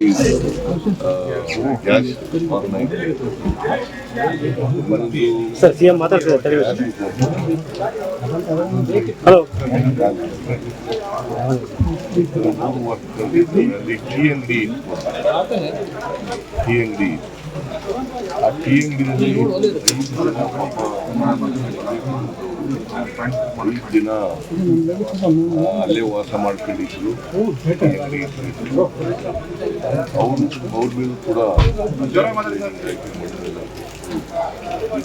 Cash sir CM ಮಾತಾಡ್ತಿದ್ದಾರೆ. Hello, tea ಅಂಗಡಿ ಆ ಟೀ ಅಂಗಡಿಯಲ್ಲಿ 5 ದಿನ ಅಲ್ಲೇ ವಾಸ ಮಾಡ್ಕೊಂಡಿದ್ರು. ಅವ್ರ ಮೇಲೂ ಕೂಡ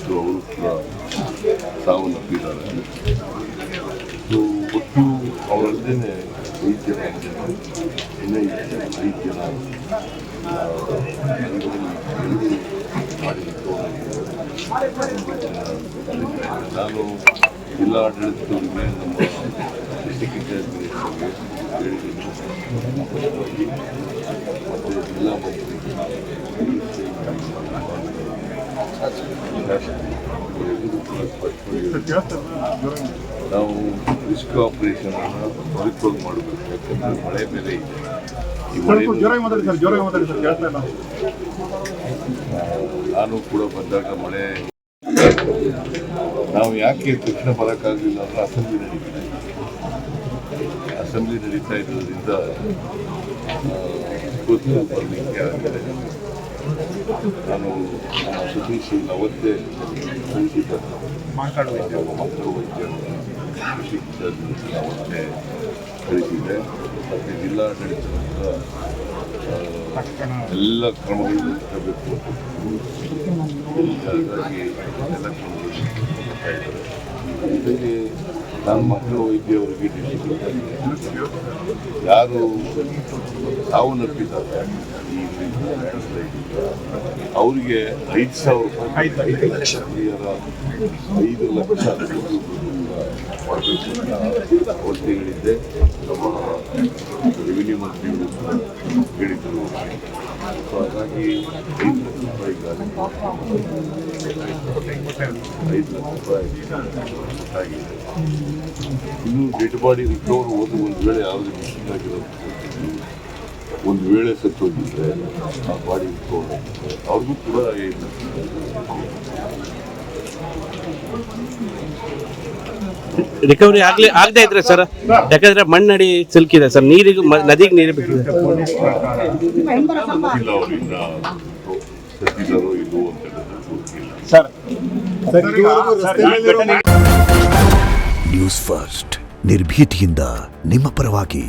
ಅವರು ಕೂಡ ಸಾವನ್ನಪ್ಪಿದ್ದಾರೆ. ಒಟ್ಟು ಅವರಲ್ಲದೆ 5 ಜನ ಇನ್ನೂ 5 ಜನ ನಾನು ಜಿಲ್ಲಾಡಳಿತದವರಿಗೆ, ನಮ್ಮ ಡಿಸ್ಟ್ರಿಕ್ಟ್ ಅಡ್ಮಿನಿಸ್ಟ್ರೇಷನ್ಗೆ ಹೇಳಿದ್ದೀನಿ. ಮತ್ತು ಜಿಲ್ಲಾ ಮಂತ್ರಿ ನಾವು ರಿಸ್ಕ್ ಆಪರೇಷನ್ ಅನ್ನು ತ್ವರಿತವಾಗಿ ಮಾಡಬೇಕು. ಯಾಕಂದರೆ ಮಳೆ ಮೇಲೆ ಇದೆ. ಈ ಮಳೆ ನಾನು ಕೂಡ ಬಂದಾಗ ಮಳೆ ನಾವು ಯಾಕೆ ತಕ್ಷಣ ಬರೋಕ್ಕಾಗಲಿಲ್ಲ ಅಂದರೆ ಅಸೆಂಬ್ಲಿ ನಡೀತಾ ಇರೋದ್ರಿಂದ ಗೊತ್ತು ಬರಲಿಕ್ಕೆ ಆಗಿದೆ. ನಾನು ಸತೀಶ್ ಅವತ್ತೇ ಕಳಿಸಿದ್ದೆ, ಮಕ್ಕಳ ವೈದ್ಯರು ಕೃಷಿ ಅವತ್ತೇ ಕಳಿಸಿದ್ದೆ. ಮತ್ತು ಜಿಲ್ಲಾಡಳಿತದಿಂದ ಎಲ್ಲ ಕ್ರಮಗಳನ್ನು ತರಬೇಕು. ಹಾಗಾಗಿ ಎಲ್ಲ ಕ್ರಮಗಳು ಜೊತೆಗೆ ನಾನು ಮಕ್ಕಳ ವೈದ್ಯವರಿಗೆ ಯಾರು ಸಾವನ್ನಪ್ಪಿದ್ದಾರೆ ಅವರಿಗೆ 5,000 ರೂಪಾಯಿ 5 ಲಕ್ಷ ಮಾಡಬೇಕು ಅಂತ ಅವತ್ತು ಹೇಳಿದ್ದೆ. ನಮ್ಮ ರೆವಿನ್ಯೂ ಮಂತ್ರಿಗಳು ಹೇಳಿದರು. ಸೊ ಹಾಗಾಗಿ 5 ಲಕ್ಷ ರೂಪಾಯಿ 5 ಲಕ್ಷ ರೂಪಾಯಿ ಆಗಿದೆ. ಇನ್ನೂ ಡೆಡ್ ಬಾಡಿ ರಿಕವರ್ ಹೋದ ಒಂದು ವೇಳೆ ಯಾವುದೇ ಮಿಷಿನ್ ಆಗಿರೋದು, ಒಂದು ವೇಳೆ ಸತ್ತೋಗಿದ್ರೆ ಆ ಬಾಡಿ ರಿಕವರ್ ಆಗಿದ್ರೆ ಅವ್ರಿಗೂ ಕೂಡ 5 ಲಕ್ಷ ರಿಕವರಿ ಆಗದೆ ಇದ್ರೆ ಸರ್, ಯಾಕಂದ್ರೆ ಮಣ್ಣಡಿ ಸಿಲ್ಕಿದೆ ಸರ್, ನೀರಿಗೂ ನದಿಗೆ ನೀರು ಬಿಟ್ಟಿದೆ. ಇಲ್ಲ, ಅವರಿಂದ ಸತ್ತಿದ್ದಾರೋ ಇಲ್ಲವೋ ಅಂತ ಸರ್. ನ್ಯೂಸ್ ಫಸ್ಟ್ ನಿರ್ಭೀತಿಯಿಂದ ನಿಮ್ಮ ಪರವಾಗಿ.